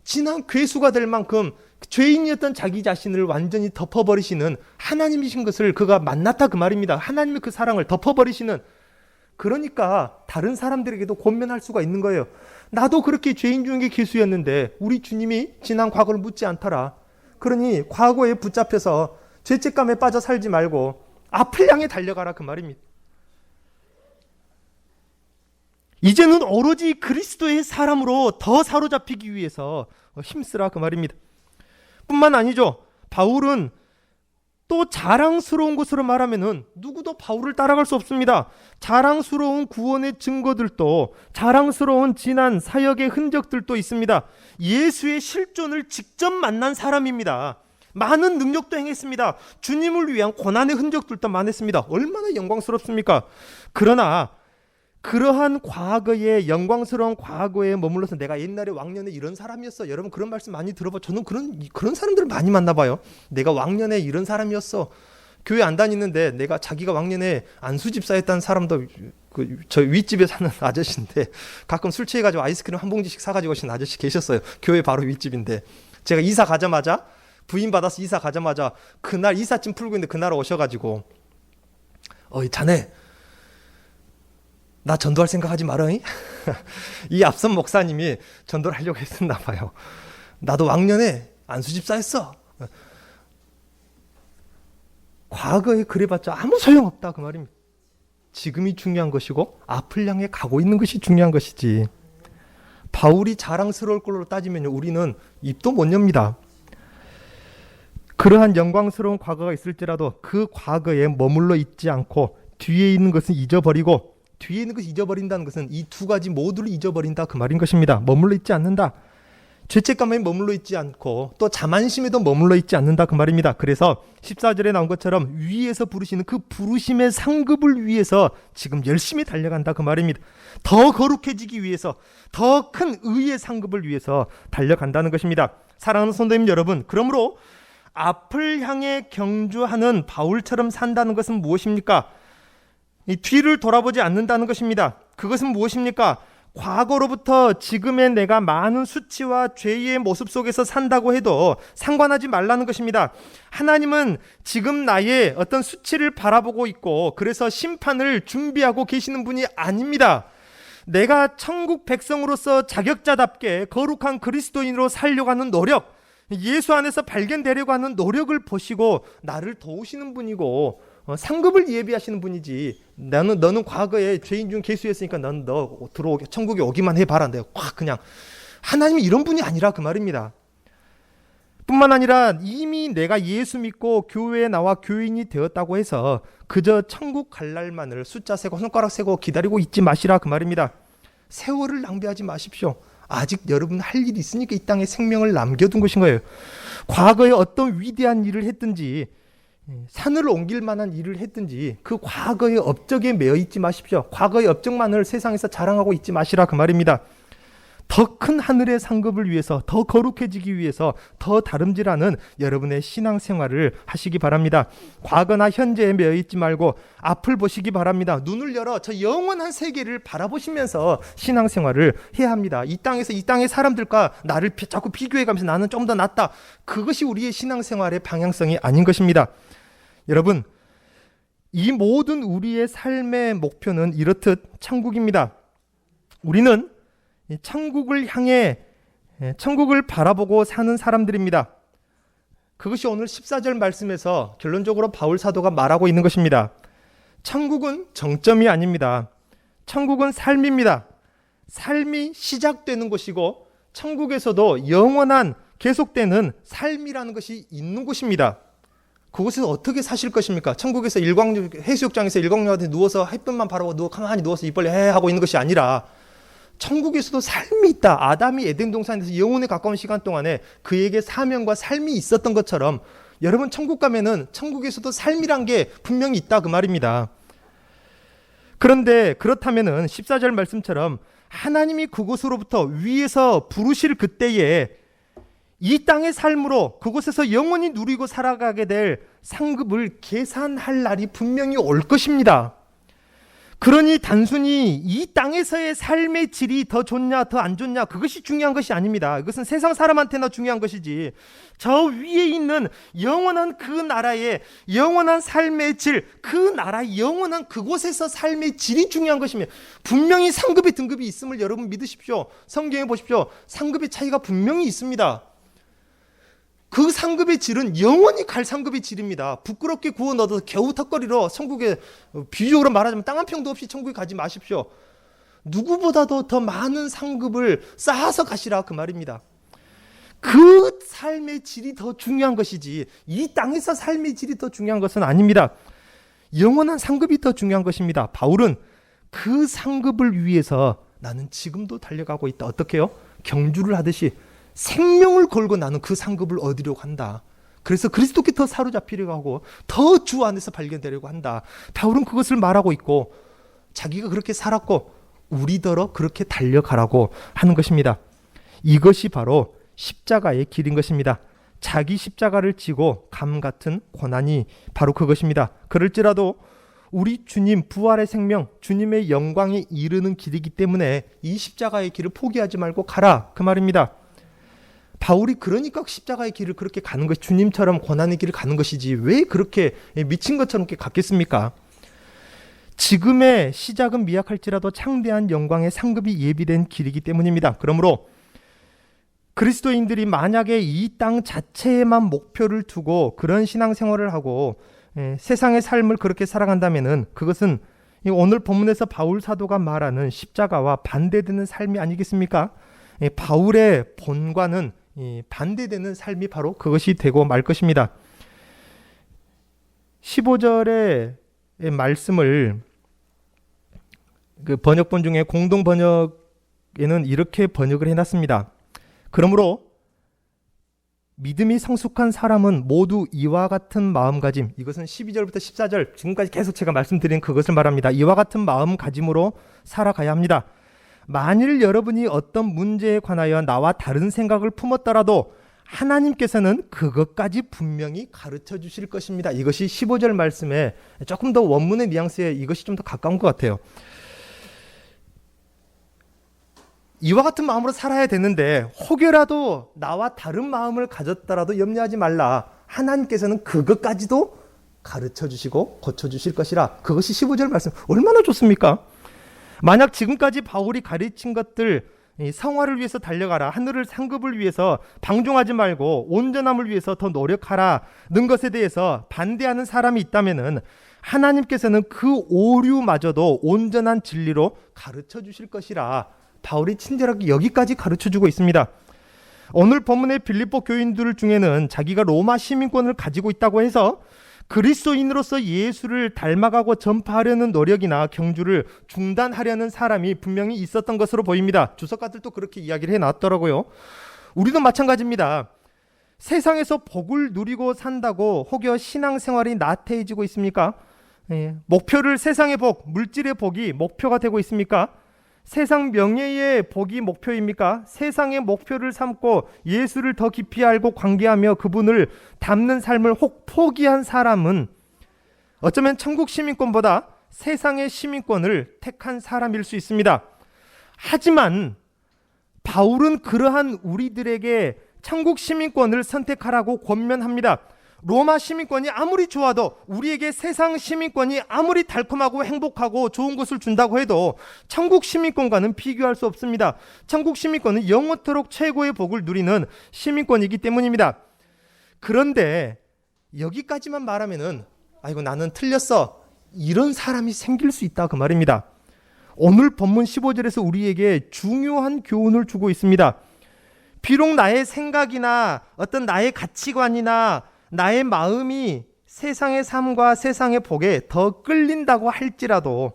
지난 괴수가 될 만큼 죄인이었던 자기 자신을 완전히 덮어버리시는 하나님이신 것을 그가 만났다 그 말입니다. 하나님의 그 사랑을 덮어버리시는. 그러니까 다른 사람들에게도 권면할 수가 있는 거예요. 나도 그렇게 죄인 중에 괴수였는데 우리 주님이 지난 과거를 묻지 않더라. 그러니 과거에 붙잡혀서 죄책감에 빠져 살지 말고 앞을 향해 달려가라 그 말입니다. 이제는 오로지 그리스도의 사람으로 더 사로잡히기 위해서 힘쓰라 그 말입니다. 뿐만 아니죠. 바울은 또 자랑스러운 것으로 말하면은 누구도 바울을 따라갈 수 없습니다. 자랑스러운 구원의 증거들도 자랑스러운 지난 사역의 흔적들도 있습니다. 예수의 실존을 직접 만난 사람입니다. 많은 능력도 행했습니다. 주님을 위한 고난의 흔적들도 많았습니다. 얼마나 영광스럽습니까? 그러나 그러한 과거에, 영광스러운 과거에 머물러서 내가 옛날에 왕년에 이런 사람이었어. 여러분 그런 말씀 많이 들어봐. 저는 그런 사람들을 많이 만나봐요. 내가 왕년에 이런 사람이었어. 교회 안 다니는데 내가 자기가 왕년에 안수집사였다는 사람도 저 윗집에 사는 아저씨인데 가끔 술 취해가지고 아이스크림 한 봉지씩 사가지고 오신 아저씨 계셨어요. 교회 바로 윗집인데 제가 이사 가자마자 부인 받아서 이사 가자마자 그날 이삿짐 풀고 있는데 그날 오셔가지고 자네 나 전도할 생각하지 말어잉? 이 앞선 목사님이 전도를 하려고 했었나 봐요. 나도 왕년에 안수집사였어. 과거에 그래봤자 아무 소용없다 그 말입니다. 지금이 중요한 것이고 앞을 향해 가고 있는 것이 중요한 것이지. 바울이 자랑스러울 걸로 따지면 우리는 입도 못 엽니다. 그러한 영광스러운 과거가 있을지라도 그 과거에 머물러 있지 않고 뒤에 있는 것은 잊어버리고, 뒤에 있는 것을 잊어버린다는 것은 이 두 가지 모두를 잊어버린다 그 말인 것입니다. 머물러 있지 않는다. 죄책감에 머물러 있지 않고 또 자만심에도 머물러 있지 않는다 그 말입니다. 그래서 14절에 나온 것처럼 위에서 부르시는 그 부르심의 상급을 위해서 지금 열심히 달려간다 그 말입니다. 더 거룩해지기 위해서, 더 큰 의의 상급을 위해서 달려간다는 것입니다. 사랑하는 성도님 여러분, 그러므로 앞을 향해 경주하는 바울처럼 산다는 것은 무엇입니까? 이 뒤를 돌아보지 않는다는 것입니다. 그것은 무엇입니까? 과거로부터 지금의 내가 많은 수치와 죄의 모습 속에서 산다고 해도 상관하지 말라는 것입니다. 하나님은 지금 나의 어떤 수치를 바라보고 있고 그래서 심판을 준비하고 계시는 분이 아닙니다. 내가 천국 백성으로서 자격자답게 거룩한 그리스도인으로 살려고 하는 노력, 예수 안에서 발견되려고 하는 노력을 보시고 나를 도우시는 분이고 상급을 예비하시는 분이지, 너는 과거에 죄인 중 괴수였으니까 넌 너 들어오게 천국에 오기만 해봐라, 내가 확 그냥. 하나님이 이런 분이 아니라 그 말입니다. 뿐만 아니라 이미 내가 예수 믿고 교회에 나와 교인이 되었다고 해서 그저 천국 갈 날만을 숫자 세고 손가락 세고 기다리고 있지 마시라 그 말입니다. 세월을 낭비하지 마십시오. 아직 여러분 할 일이 있으니까 이 땅에 생명을 남겨둔 것인 거예요. 과거에 어떤 위대한 일을 했든지 산을 옮길 만한 일을 했든지 그 과거의 업적에 매여 있지 마십시오. 과거의 업적만을 세상에서 자랑하고 있지 마시라 그 말입니다. 더 큰 하늘의 상급을 위해서, 더 거룩해지기 위해서 더 다름질하는 여러분의 신앙생활을 하시기 바랍니다. 과거나 현재에 매여 있지 말고 앞을 보시기 바랍니다. 눈을 열어 저 영원한 세계를 바라보시면서 신앙생활을 해야 합니다. 이 땅에서 이 땅의 사람들과 나를 자꾸 비교해가면서 나는 좀 더 낫다, 그것이 우리의 신앙생활의 방향성이 아닌 것입니다. 여러분, 이 모든 우리의 삶의 목표는 이렇듯 천국입니다. 우리는 천국을 향해, 천국을 바라보고 사는 사람들입니다. 그것이 오늘 14절 말씀에서 결론적으로 바울 사도가 말하고 있는 것입니다. 천국은 정점이 아닙니다. 천국은 삶입니다. 삶이 시작되는 곳이고 천국에서도 영원한 계속되는 삶이라는 것이 있는 곳입니다. 그곳에서 어떻게 사실 것입니까? 천국에서 해수욕장에서 일광욕한테 누워서 햇빛만 바라보고 가만히 누워서 입 벌려 하고 있는 것이 아니라 천국에서도 삶이 있다. 아담이 에덴 동산에서 영혼에 가까운 시간 동안에 그에게 사명과 삶이 있었던 것처럼 여러분 천국 가면은 천국에서도 삶이란 게 분명히 있다 그 말입니다. 그런데 그렇다면은 14절 말씀처럼 하나님이 그곳으로부터 위에서 부르실 그때에 이 땅의 삶으로 그곳에서 영원히 누리고 살아가게 될 상급을 계산할 날이 분명히 올 것입니다. 그러니 단순히 이 땅에서의 삶의 질이 더 좋냐 더 안 좋냐 그것이 중요한 것이 아닙니다. 이것은 세상 사람한테나 중요한 것이지, 저 위에 있는 영원한 그 나라의 영원한 삶의 질, 그 나라의 영원한 그곳에서 삶의 질이 중요한 것입니다. 분명히 상급의 등급이 있음을 여러분 믿으십시오. 성경에 보십시오. 상급의 차이가 분명히 있습니다. 그 상급의 질은 영원히 갈 상급의 질입니다. 부끄럽게 구워 넣어도 겨우 턱걸이로 천국에, 비유적으로 말하자면 땅 한 평도 없이 천국에 가지 마십시오. 누구보다도 더 많은 상급을 쌓아서 가시라 그 말입니다. 그 삶의 질이 더 중요한 것이지 이 땅에서 삶의 질이 더 중요한 것은 아닙니다. 영원한 상급이 더 중요한 것입니다. 바울은 그 상급을 위해서 나는 지금도 달려가고 있다. 어떻게 해요? 경주를 하듯이 생명을 걸고 나는 그 상급을 얻으려고 한다. 그래서 그리스도께 더 사로잡히려고 하고 더 주 안에서 발견되려고 한다. 바울은 그것을 말하고 있고 자기가 그렇게 살았고 우리더러 그렇게 달려가라고 하는 것입니다. 이것이 바로 십자가의 길인 것입니다. 자기 십자가를 지고 감 같은 고난이 바로 그것입니다. 그럴지라도 우리 주님 부활의 생명, 주님의 영광에 이르는 길이기 때문에 이 십자가의 길을 포기하지 말고 가라, 그 말입니다. 바울이 그러니까 십자가의 길을 그렇게 가는 것이, 주님처럼 고난의 길을 가는 것이지 왜 그렇게 미친 것처럼 이렇게 갔겠습니까? 지금의 시작은 미약할지라도 창대한 영광의 상급이 예비된 길이기 때문입니다. 그러므로 그리스도인들이 만약에 이 땅 자체에만 목표를 두고 그런 신앙생활을 하고 세상의 삶을 그렇게 살아간다면은 그것은 오늘 본문에서 바울 사도가 말하는 십자가와 반대되는 삶이 아니겠습니까? 바울의 본과는 반대되는 삶이 바로 그것이 되고 말 것입니다. 15절의 말씀을 그 번역본 중에 공동 번역에는 이렇게 번역을 해놨습니다. 그러므로 믿음이 성숙한 사람은 모두 이와 같은 마음가짐, 이것은 12절부터 14절 지금까지 계속 제가 말씀드린 그것을 말합니다. 이와 같은 마음가짐으로 살아가야 합니다. 만일 여러분이 어떤 문제에 관하여 나와 다른 생각을 품었더라도 하나님께서는 그것까지 분명히 가르쳐 주실 것입니다. 이것이 15절 말씀에 조금 더 원문의 뉘앙스에 이것이 좀 더 가까운 것 같아요. 이와 같은 마음으로 살아야 되는데 혹여라도 나와 다른 마음을 가졌더라도 염려하지 말라. 하나님께서는 그것까지도 가르쳐 주시고 고쳐 주실 것이라. 그것이 15절 말씀. 얼마나 좋습니까? 만약 지금까지 바울이 가르친 것들, 성화를 위해서 달려가라, 하늘을 상급을 위해서 방종하지 말고 온전함을 위해서 더 노력하라는 것에 대해서 반대하는 사람이 있다면은 하나님께서는 그 오류마저도 온전한 진리로 가르쳐 주실 것이라. 바울이 친절하게 여기까지 가르쳐주고 있습니다. 오늘 본문의 빌립보 교인들 중에는 자기가 로마 시민권을 가지고 있다고 해서 그리스도인으로서 예수를 닮아가고 전파하려는 노력이나 경주를 중단하려는 사람이 분명히 있었던 것으로 보입니다. 주석가들도 그렇게 이야기를 해놨더라고요. 우리도 마찬가지입니다. 세상에서 복을 누리고 산다고 혹여 신앙생활이 나태해지고 있습니까? 목표를 세상의 복, 물질의 복이 목표가 되고 있습니까? 세상 명예의 복이 목표입니까? 세상의 목표를 삼고 예수를 더 깊이 알고 관계하며 그분을 닮는 삶을 혹 포기한 사람은 어쩌면 천국 시민권보다 세상의 시민권을 택한 사람일 수 있습니다. 하지만 바울은 그러한 우리들에게 천국 시민권을 선택하라고 권면합니다. 로마 시민권이 아무리 좋아도, 우리에게 세상 시민권이 아무리 달콤하고 행복하고 좋은 것을 준다고 해도 천국 시민권과는 비교할 수 없습니다. 천국 시민권은 영원토록 최고의 복을 누리는 시민권이기 때문입니다. 그런데 여기까지만 말하면은 아이고 나는 틀렸어, 이런 사람이 생길 수 있다, 그 말입니다. 오늘 본문 15절에서 우리에게 중요한 교훈을 주고 있습니다. 비록 나의 생각이나 어떤 나의 가치관이나 나의 마음이 세상의 삶과 세상의 복에 더 끌린다고 할지라도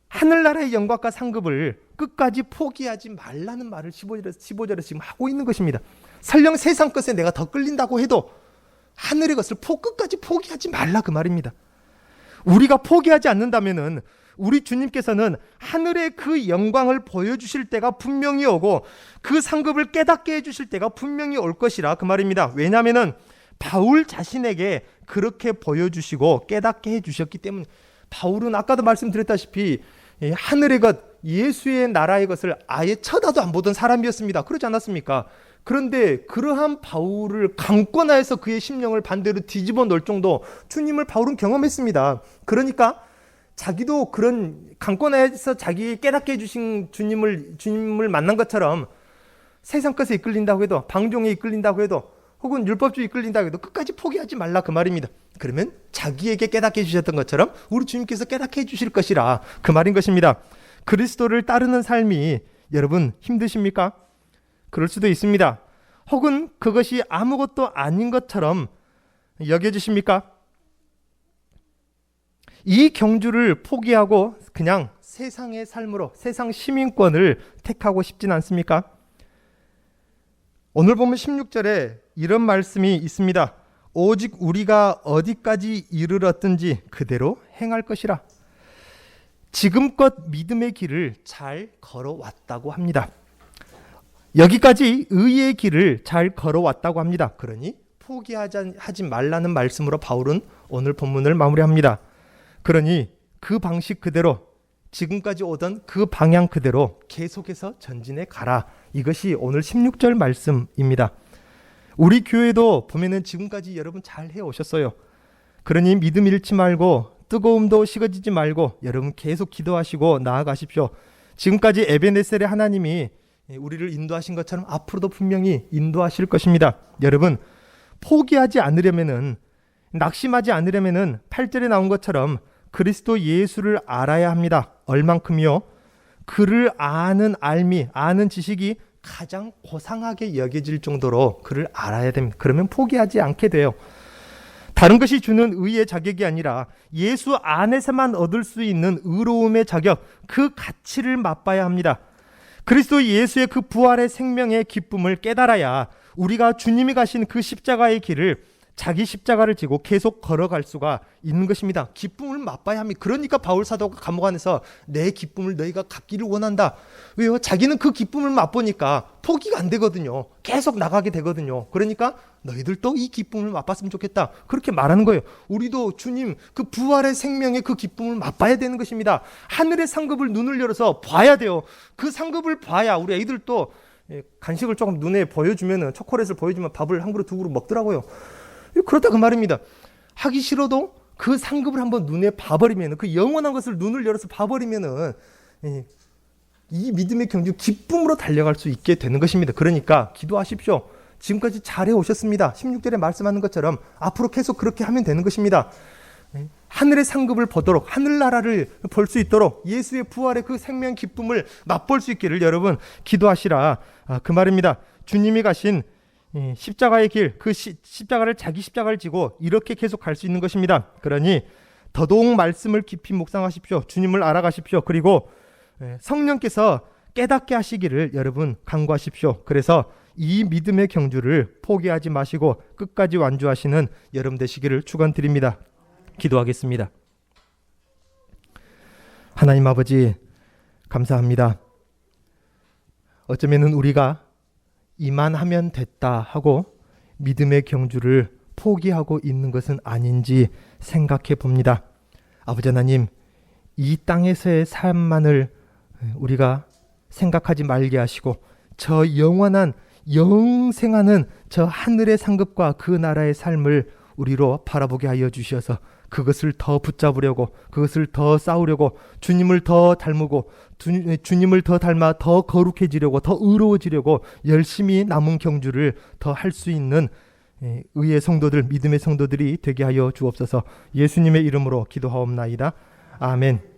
하늘나라의 영광과 상급을 끝까지 포기하지 말라는 말을 15절에서 지금 하고 있는 것입니다. 설령 세상 것에 내가 더 끌린다고 해도 하늘의 것을 끝까지 포기하지 말라, 그 말입니다. 우리가 포기하지 않는다면은 우리 주님께서는 하늘의 그 영광을 보여주실 때가 분명히 오고 그 상급을 깨닫게 해주실 때가 분명히 올 것이라, 그 말입니다. 왜냐하면은 바울 자신에게 그렇게 보여주시고 깨닫게 해주셨기 때문에. 바울은 아까도 말씀드렸다시피 하늘의 것, 예수의 나라의 것을 아예 쳐다도 안 보던 사람이었습니다. 그렇지 않았습니까? 그런데 그러한 바울을 강권하여서 그의 심령을 반대로 뒤집어 놓을 정도 주님을 바울은 경험했습니다. 그러니까 자기도 그런 강권하여서 자기 깨닫게 해주신 주님을 만난 것처럼 세상 것에 이끌린다고 해도, 방종에 이끌린다고 해도, 혹은 율법주의 이끌린다고 해도 끝까지 포기하지 말라, 그 말입니다. 그러면 자기에게 깨닫게 해주셨던 것처럼 우리 주님께서 깨닫게 해주실 것이라, 그 말인 것입니다. 그리스도를 따르는 삶이 여러분 힘드십니까? 그럴 수도 있습니다. 혹은 그것이 아무것도 아닌 것처럼 여겨지십니까? 이 경주를 포기하고 그냥 세상의 삶으로, 세상 시민권을 택하고 싶진 않습니까? 오늘 보면 16절에 이런 말씀이 있습니다. 오직 우리가 어디까지 이르렀든지 그대로 행할 것이라. 지금껏 믿음의 길을 잘 걸어왔다고 합니다. 여기까지 의의 길을 잘 걸어왔다고 합니다. 그러니 포기하지 말라는 말씀으로 바울은 오늘 본문을 마무리합니다. 그러니 그 방식 그대로, 지금까지 오던 그 방향 그대로 계속해서 전진해 가라. 이것이 오늘 16절 말씀입니다. 우리 교회도 보면은 지금까지 여러분 잘 해오셨어요. 그러니 믿음 잃지 말고 뜨거움도 식어지지 말고 여러분 계속 기도하시고 나아가십시오. 지금까지 에베네셀의 하나님이 우리를 인도하신 것처럼 앞으로도 분명히 인도하실 것입니다. 여러분, 포기하지 않으려면은, 낙심하지 않으려면은 8절에 나온 것처럼 그리스도 예수를 알아야 합니다. 얼만큼이요? 그를 아는 알미, 아는 지식이 가장 고상하게 여겨질 정도로 그를 알아야 됩니다. 그러면 포기하지 않게 돼요. 다른 것이 주는 의의 자격이 아니라 예수 안에서만 얻을 수 있는 의로움의 자격, 그 가치를 맛봐야 합니다. 그리스도 예수의 그 부활의 생명의 기쁨을 깨달아야 우리가 주님이 가신 그 십자가의 길을, 자기 십자가를 지고 계속 걸어갈 수가 있는 것입니다. 기쁨을 맛봐야 합니다. 그러니까 바울 사도가 감옥 안에서 내 기쁨을 너희가 갖기를 원한다. 왜요? 자기는 그 기쁨을 맛보니까 포기가 안 되거든요. 계속 나가게 되거든요. 그러니까 너희들도 이 기쁨을 맛봤으면 좋겠다. 그렇게 말하는 거예요. 우리도 주님 그 부활의 생명의 그 기쁨을 맛봐야 되는 것입니다. 하늘의 상급을 눈을 열어서 봐야 돼요. 그 상급을 봐야 우리 애들도 간식을 조금 눈에 보여주면, 초콜릿을 보여주면 밥을 한 그릇 두 그릇 먹더라고요. 그렇다 그 말입니다. 하기 싫어도 그 상급을 한번 눈에 봐버리면, 그 영원한 것을 눈을 열어서 봐버리면은 이 믿음의 경주 기쁨으로 달려갈 수 있게 되는 것입니다. 그러니까 기도하십시오. 지금까지 잘해 오셨습니다. 16절에 말씀하는 것처럼 앞으로 계속 그렇게 하면 되는 것입니다. 하늘의 상급을 보도록, 하늘나라를 볼 수 있도록, 예수의 부활의 그 생명 기쁨을 맛볼 수 있기를 여러분 기도하시라. 그 말입니다. 주님이 가신 십자가의 길, 그 십자가를, 자기 십자가를 지고 이렇게 계속 갈 수 있는 것입니다. 그러니 더더욱 말씀을 깊이 묵상하십시오. 주님을 알아가십시오. 그리고 성령께서 깨닫게 하시기를 여러분 간구하십시오. 그래서 이 믿음의 경주를 포기하지 마시고 끝까지 완주하시는 여러분 되시기를 축원드립니다. 기도하겠습니다. 하나님 아버지, 감사합니다. 어쩌면은 우리가 이만하면 됐다 하고 믿음의 경주를 포기하고 있는 것은 아닌지 생각해 봅니다. 아버지 하나님, 이 땅에서의 삶만을 우리가 생각하지 말게 하시고 저 영원한 영생하는 저 하늘의 상급과 그 나라의 삶을 우리로 바라보게 하여 주셔서 그것을 더 붙잡으려고, 그것을 더 쌓으려고, 주님을 더 닮고 주님을 더 닮아 더 거룩해지려고, 더 의로워지려고 열심히 남은 경주를 더 할 수 있는 의의 성도들, 믿음의 성도들이 되게 하여 주옵소서. 예수님의 이름으로 기도하옵나이다. 아멘.